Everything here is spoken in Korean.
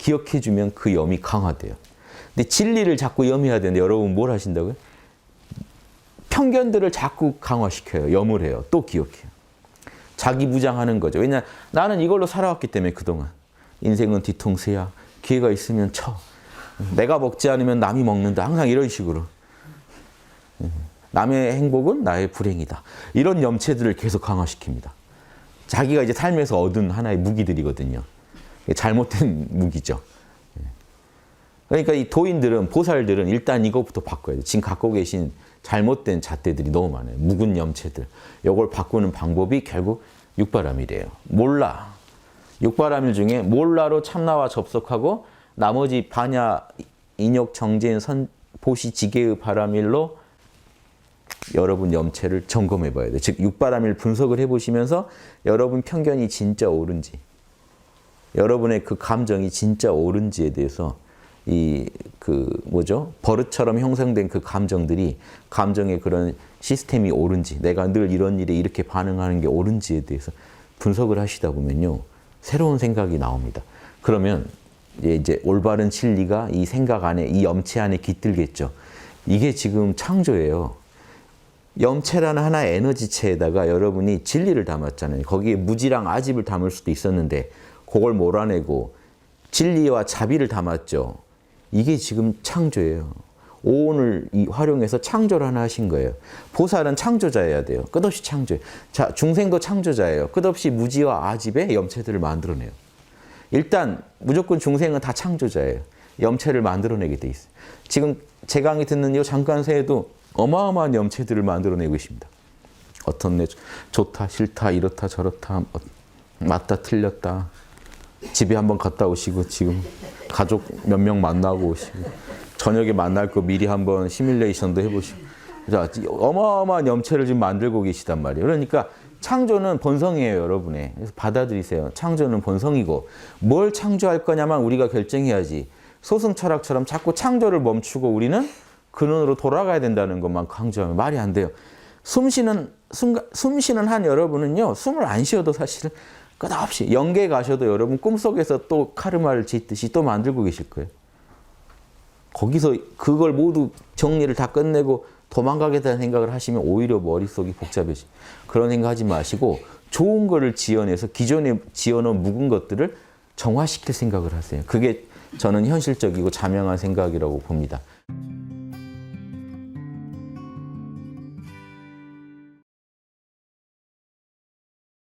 기억해주면 그 염이 강화돼요. 근데 진리를 자꾸 염해야 되는데 여러분 뭘 하신다고요? 편견들을 자꾸 강화시켜요. 염을 해요. 또 기억해요. 자기 무장하는 거죠. 왜냐 나는 이걸로 살아왔기 때문에 그동안. 인생은 뒤통수야. 기회가 있으면 쳐. 내가 먹지 않으면 남이 먹는다. 항상 이런 식으로. 남의 행복은 나의 불행이다. 이런 염체들을 계속 강화시킵니다. 자기가 이제 삶에서 얻은 하나의 무기들이거든요. 잘못된 무기죠. 그러니까 이 도인들은, 보살들은 일단 이것부터 바꿔야 돼요. 지금 갖고 계신 잘못된 잣대들이 너무 많아요. 묵은 염체들. 이걸 바꾸는 방법이 결국 육바라밀이에요. 몰라. 육바라밀 중에 몰라로 참나와 접속하고 나머지 반야, 인욕, 정진, 보시, 지계의 바라밀로 여러분 염체를 점검해 봐야 돼요. 즉 육바라밀 분석을 해보시면서 여러분 편견이 진짜 옳은지, 여러분의 그 감정이 진짜 옳은지에 대해서 버릇처럼 형성된 그 감정들이, 감정의 그런 시스템이 옳은지, 내가 늘 이런 일에 이렇게 반응하는 게 옳은지에 대해서 분석을 하시다 보면요, 새로운 생각이 나옵니다. 그러면 이제 올바른 진리가 이 생각 안에, 이 염체 안에 깃들겠죠. 이게 지금 창조예요. 염체라는 하나의 에너지체에다가 여러분이 진리를 담았잖아요. 거기에 무지랑 아집을 담을 수도 있었는데 그걸 몰아내고 진리와 자비를 담았죠. 이게 지금 창조예요. 오온을 활용해서 창조를 하나 하신 거예요. 보살은 창조자여야 돼요. 끝없이 창조해요. 자, 중생도 창조자예요. 끝없이 무지와 아집의 염체들을 만들어내요. 일단 무조건 중생은 다 창조자예요. 염체를 만들어내게 돼 있어요. 지금 제 강의 듣는 이 잠깐 새에도 어마어마한 염체들을 만들어내고 있습니다. 어떤 애 좋다, 싫다, 이렇다, 저렇다, 맞다, 틀렸다. 집에 한번 갔다 오시고 지금 가족 몇 명 만나고 오시고 저녁에 만날 거 미리 한번 시뮬레이션도 해보시고 자, 어마어마한 염체를 지금 만들고 계시단 말이에요. 그러니까 창조는 본성이에요, 여러분의. 그래서 받아들이세요. 창조는 본성이고 뭘 창조할 거냐만 우리가 결정해야지. 소승 철학처럼 자꾸 창조를 멈추고 우리는 근원으로 돌아가야 된다는 것만 강조하면 말이 안 돼요. 숨 쉬는 한 여러분은요, 숨을 안 쉬어도 사실은 끝없이 영계 가셔도 여러분 꿈속에서 또 카르마를 짓듯이 또 만들고 계실 거예요. 거기서 그걸 모두 정리를 다 끝내고 도망가겠다는 생각을 하시면 오히려 머릿속이 복잡해지. 그런 생각하지 마시고 좋은 거를 지어내서 기존에 지어놓은 묵은 것들을 정화시킬 생각을 하세요. 그게 저는 현실적이고 자명한 생각이라고 봅니다.